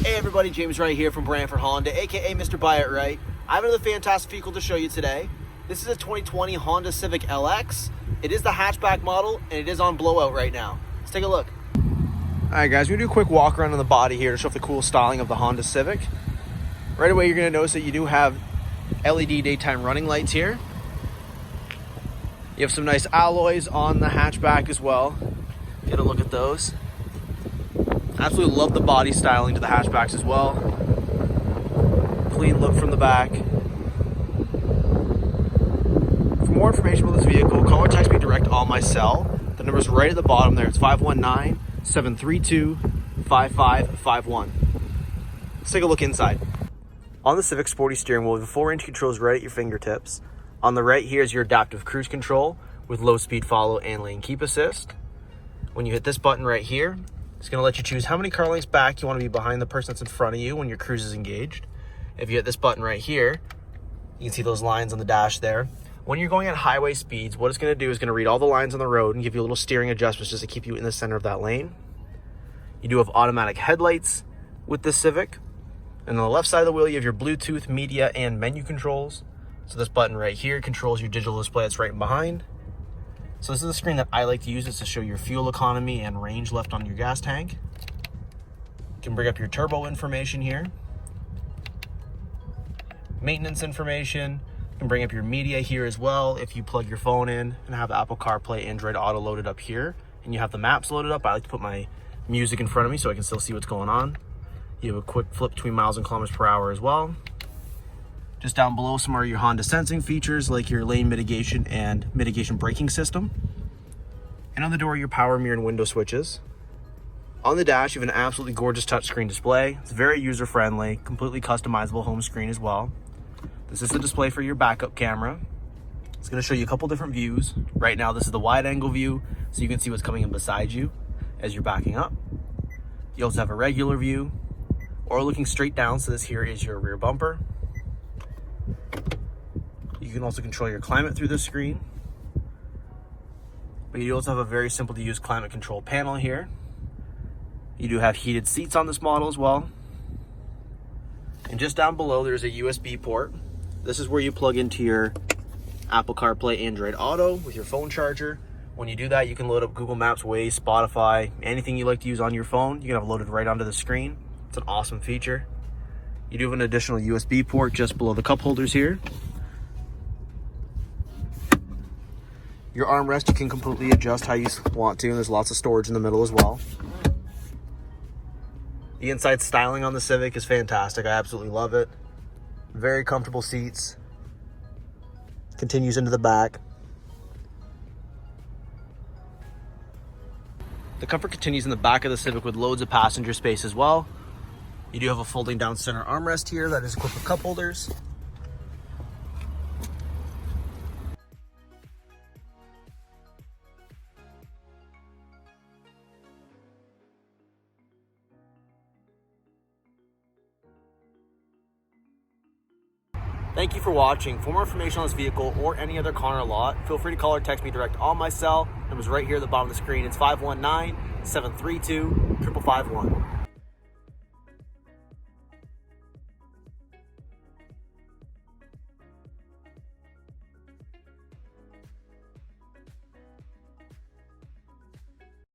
Hey everybody, James Wright here from Brantford Honda, aka Mr. Buy It Right. I have another fantastic vehicle to show you today. This is a 2020 Honda Civic LX. It is the hatchback model and it is on blowout right now. Let's take a look. Alright guys, we're going to do a quick walk around on the body here to show off the cool styling of the Honda Civic. Right away you're going to notice that you do have LED daytime running lights here. You have some nice alloys on the hatchback as well. Get a look at those. Absolutely love the body styling to the hatchbacks as well. Clean look from the back. For more information about this vehicle, call or text me direct on my cell. The number's right at the bottom there. It's 519-732-5551. Let's take a look inside. On the Civic Sporty steering wheel, we have 4-inch controls right at your fingertips. On the right here is your adaptive cruise control with low speed follow and lane keep assist. When you hit this button right here, it's going to let you choose how many car lengths back you want to be behind the person that's in front of you when your cruise is engaged. If you hit this button right here, you can see those lines on the dash there. When you're going at highway speeds, what it's going to do is going to read all the lines on the road and give you a little steering adjustments just to keep you in the center of that lane. You do have automatic headlights with this Civic. And on the left side of the wheel, you have your Bluetooth, media, and menu controls. So this button right here controls your digital display that's right behind. So this is the screen that I like to use. It's to show your fuel economy and range left on your gas tank. You can bring up your turbo information here. Maintenance information. You can bring up your media here as well if you plug your phone in and have Apple CarPlay, Android Auto loaded up here. And you have the maps loaded up. I like to put my music in front of me so I can still see what's going on. You have a quick flip between miles and kilometers per hour as well. Just down below, some are your Honda sensing features like your lane mitigation and mitigation braking system. And on the door, your power mirror and window switches. On the dash, you have an absolutely gorgeous touchscreen display. It's very user-friendly, completely customizable home screen as well. This is the display for your backup camera. It's going to show you a couple different views. Right now, this is the wide-angle view, so you can see what's coming in beside you as you're backing up. You also have a regular view, or looking straight down, so this here is your rear bumper. You can also control your climate through the screen. But you also have a very simple to use climate control panel here. You do have heated seats on this model as well. And just down below, there's a USB port. This is where you plug into your Apple CarPlay, Android Auto with your phone charger. When you do that, you can load up Google Maps, Waze, Spotify, anything you like to use on your phone. You can have it loaded right onto the screen. It's an awesome feature. You do have an additional USB port just below the cup holders here. Your armrest, you can completely adjust how you want to, and there's lots of storage in the middle as well. The inside styling on the Civic is fantastic. I absolutely love it. Very comfortable seats. Continues into the back. The comfort continues in the back of the Civic with loads of passenger space as well. You do have a folding down center armrest here that is equipped with cup holders. Thank you for watching. For more information on this vehicle or any other car in our lot, feel free to call or text me direct on my cell. It was right here at the bottom of the screen. It's 519-732-5551.